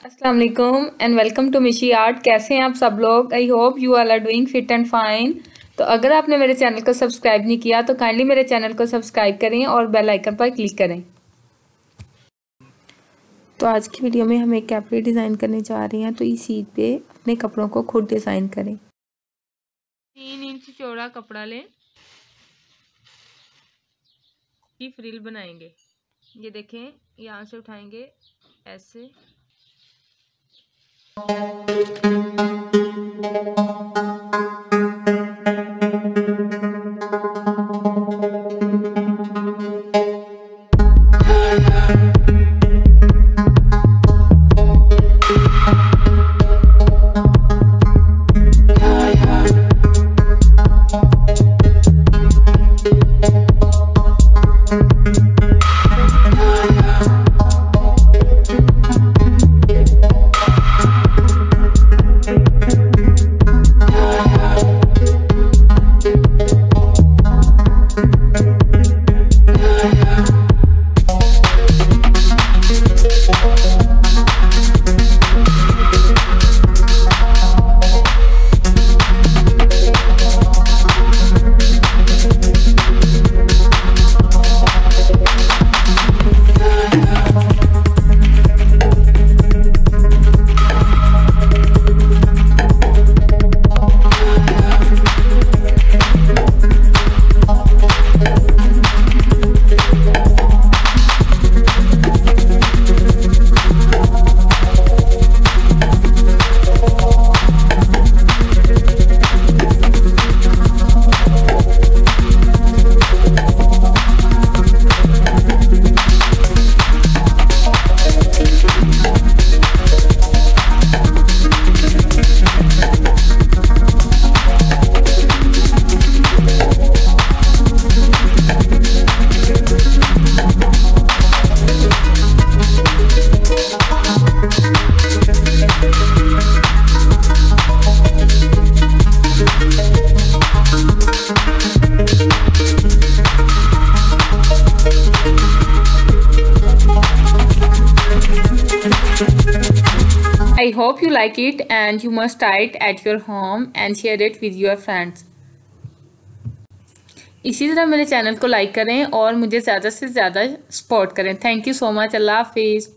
अस्सलाम वालेकुम and welcome to Mishi art. कैसे हैं आप सब लोग? I hope you all are doing fit and fine. तो अगर आपने मेरे चैनल को सब्सक्राइब नहीं किया तो काइंडली मेरे चैनल को सब्सक्राइब करें और बेल आइकन पर क्लिक करें। तो आज की वीडियो में हम एक कैपरी डिज़ाइन करने जा रहे हैं। तो इस ईद पे अपने कपड़ों को खुद डिज़ाइन करें। 3 इंच चौड़ा कपड़ा लें, की फ्रिल बनाएंगे। ये देखें, यहाँ से उठाएंगे ऐसे, I hope you like it and you must try it at your home and share it with your friends. इसी तरह मेरे चैनल को लाइक करें और मुझे ज़्यादा से ज़्यादा सपोर्ट करें। Thank you so much. अल्लाह हाफिज़।